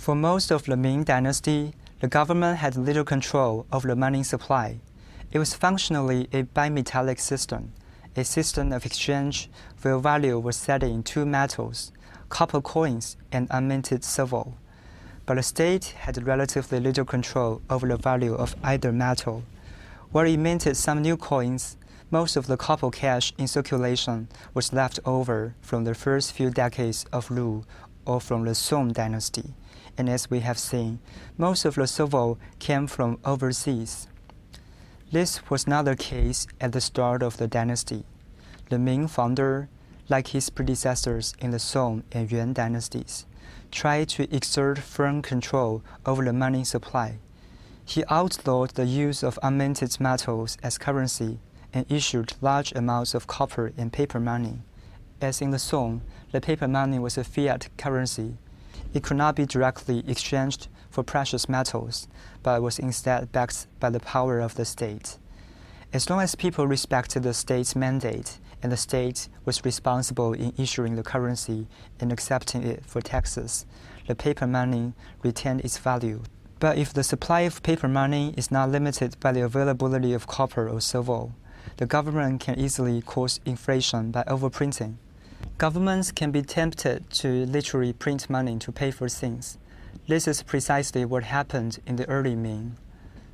For most of the Ming dynasty, the government had little control over the money supply. It was functionally a bimetallic system, a system of exchange where value was set in two metals, copper coins and unminted silver. But the state had relatively little control over the value of either metal. While it minted some new coins, most of the copper cash in circulation was left over from the first few decades of rule or from the Song dynasty. And as we have seen, most of the silver came from overseas. This was not the case at the start of the dynasty. The Ming founder, like his predecessors in the Song and Yuan dynasties, tried to exert firm control over the money supply. He outlawed the use of unminted metals as currency and issued large amounts of copper and paper money. As in the Song, the paper money was a fiat currency. It could not be directly exchanged for precious metals, but was instead backed by the power of the state. As long as people respected the state's mandate and the state was responsible in issuing the currency and accepting it for taxes, the paper money retained its value. But if the supply of paper money is not limited by the availability of copper or silver, the government can easily cause inflation by overprinting. Governments can be tempted to literally print money to pay for things. This is precisely what happened in the early Ming.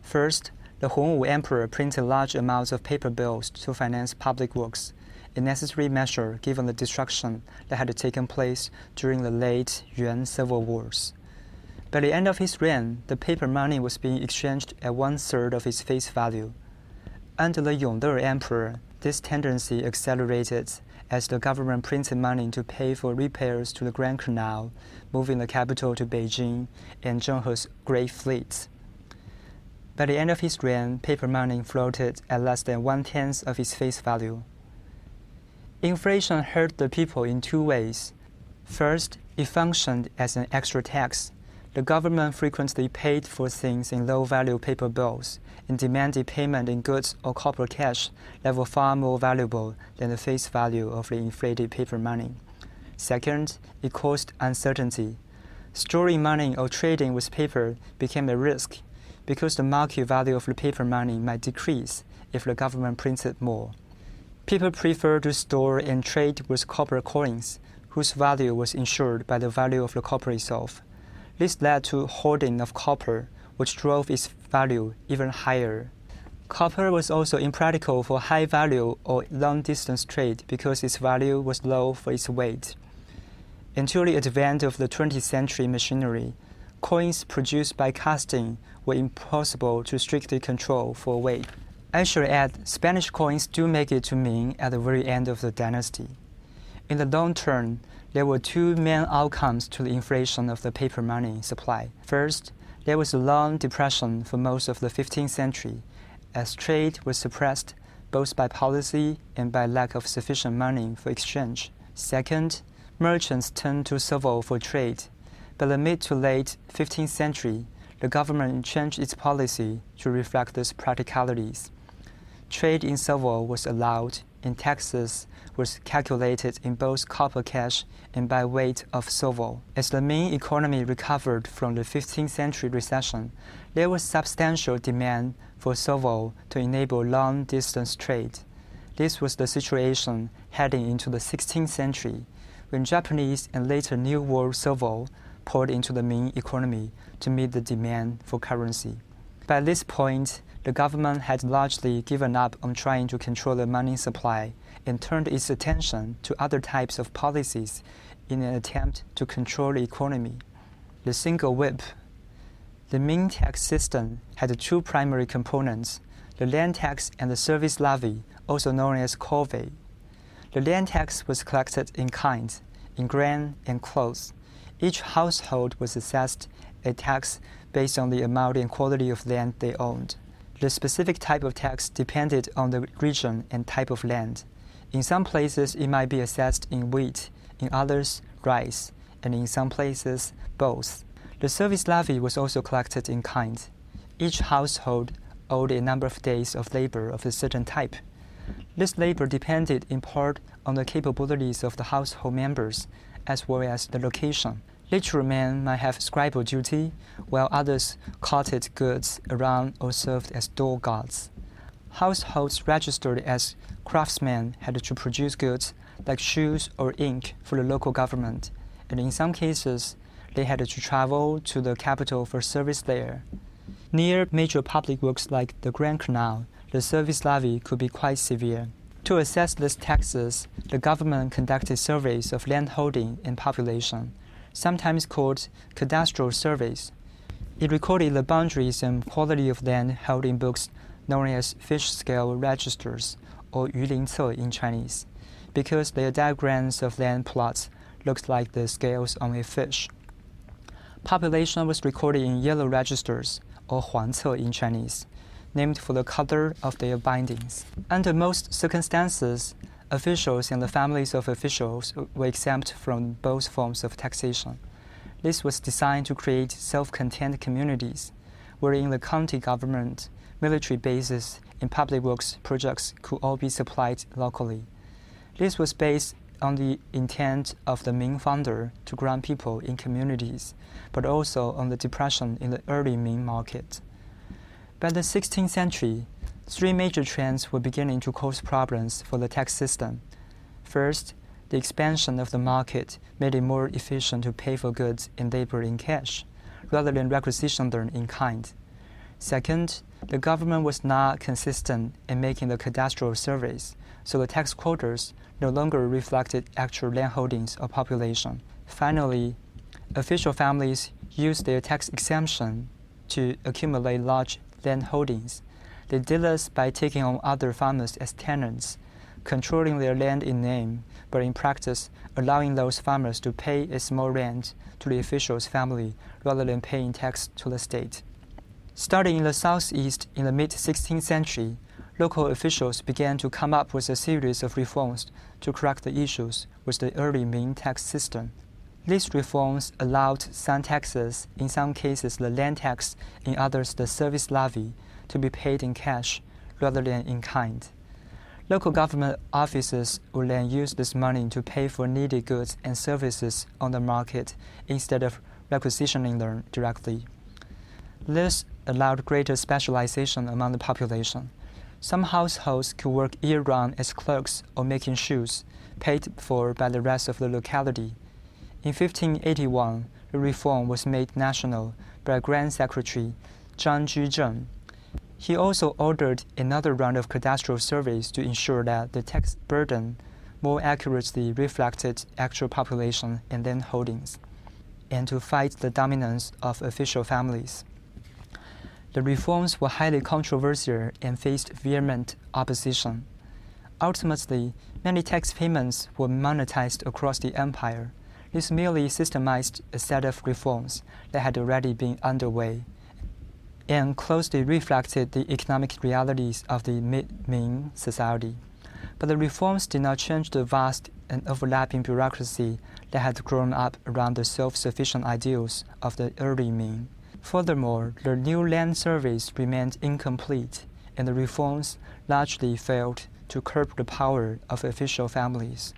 First, the Hongwu emperor printed large amounts of paper bills to finance public works, a necessary measure given the destruction that had taken place during the late Yuan civil wars. By the end of his reign, the paper money was being exchanged at 1/3 of its face value. Under the Yongde emperor, this tendency accelerated as the government printed money to pay for repairs to the Grand Canal, moving the capital to Beijing, and Zheng He's Great Fleet. By the end of his reign, paper money floated at less than 1/10 of its face value. Inflation hurt the people in two ways. First, it functioned as an extra tax. The government frequently paid for things in low-value paper bills and demanded payment in goods or copper cash that were far more valuable than the face value of the inflated paper money. Second, it caused uncertainty. Storing money or trading with paper became a risk because the market value of the paper money might decrease if the government printed more. People preferred to store and trade with copper coins, whose value was ensured by the value of the copper itself. This led to hoarding of copper, which drove its value even higher. Copper was also impractical for high-value or long-distance trade because its value was low for its weight. Until the advent of the 20th century machinery, coins produced by casting were impossible to strictly control for weight. I should add, Spanish coins do make it to Ming at the very end of the dynasty. In the long term, there were two main outcomes to the inflation of the paper money supply. First, there was a long depression for most of the 15th century, as trade was suppressed both by policy and by lack of sufficient money for exchange. Second, merchants turned to silver for trade. By the mid to late 15th century, the government changed its policy to reflect these practicalities. Trade in silver was allowed, and taxes was calculated in both copper cash and by weight of silver. As the Ming economy recovered from the 15th century recession, there was substantial demand for silver to enable long-distance trade. This was the situation heading into the 16th century, when Japanese and later New World silver poured into the Ming economy to meet the demand for currency. By this point, the government had largely given up on trying to control the money supply and turned its attention to other types of policies in an attempt to control the economy. The single whip. The Ming tax system had two primary components, the land tax and the service levy, also known as corvée. The land tax was collected in kind, in grain and clothes. Each household was assessed a tax based on the amount and quality of land they owned. The specific type of tax depended on the region and type of land. In some places, it might be assessed in wheat, in others, rice, and in some places, both. The service levy was also collected in kind. Each household owed a number of days of labor of a certain type. This labor depended in part on the capabilities of the household members, as well as the location. Literal men might have scribal duty, while others carted goods around or served as door guards. Households registered as craftsmen had to produce goods like shoes or ink for the local government, and in some cases, they had to travel to the capital for service there. Near major public works like the Grand Canal, the service levy could be quite severe. To assess these taxes, the government conducted surveys of landholding and population, sometimes called cadastral surveys. It recorded the boundaries and quality of land held in books known as fish scale registers, or 鱼鳞册 in Chinese, because their diagrams of land plots looked like the scales on a fish. Population was recorded in yellow registers, or 黄册 in Chinese, named for the color of their bindings. Under most circumstances, officials and the families of officials were exempt from both forms of taxation. This was designed to create self-contained communities, wherein the county government, military bases, and public works projects could all be supplied locally. This was based on the intent of the Ming founder to ground people in communities, but also on the depression in the early Ming market. By the 16th century, three major trends were beginning to cause problems for the tax system. First, the expansion of the market made it more efficient to pay for goods and labor in cash, rather than requisition them in kind. Second, the government was not consistent in making the cadastral surveys, so the tax quotas no longer reflected actual landholdings or population. Finally, official families used their tax exemption to accumulate large land holdings. They did this by taking on other farmers as tenants, controlling their land in name, but in practice allowing those farmers to pay a small rent to the official's family rather than paying tax to the state. Starting in the southeast in the mid-16th century, local officials began to come up with a series of reforms to correct the issues with the early Ming tax system. These reforms allowed some taxes, in some cases the land tax, in others the service levy, to be paid in cash rather than in kind. Local government offices would then use this money to pay for needed goods and services on the market instead of requisitioning them directly. This allowed greater specialization among the population. Some households could work year-round as clerks or making shoes, paid for by the rest of the locality. In 1581, the reform was made national by Grand Secretary Zhang Juzheng. He also ordered another round of cadastral surveys to ensure that the tax burden more accurately reflected actual population and land holdings, and to fight the dominance of official families. The reforms were highly controversial and faced vehement opposition. Ultimately, many tax payments were monetized across the empire. This merely systemized a set of reforms that had already been underway and closely reflected the economic realities of the mid-Ming society. But the reforms did not change the vast and overlapping bureaucracy that had grown up around the self-sufficient ideals of the early Ming. Furthermore, the new land surveys remained incomplete, and the reforms largely failed to curb the power of official families.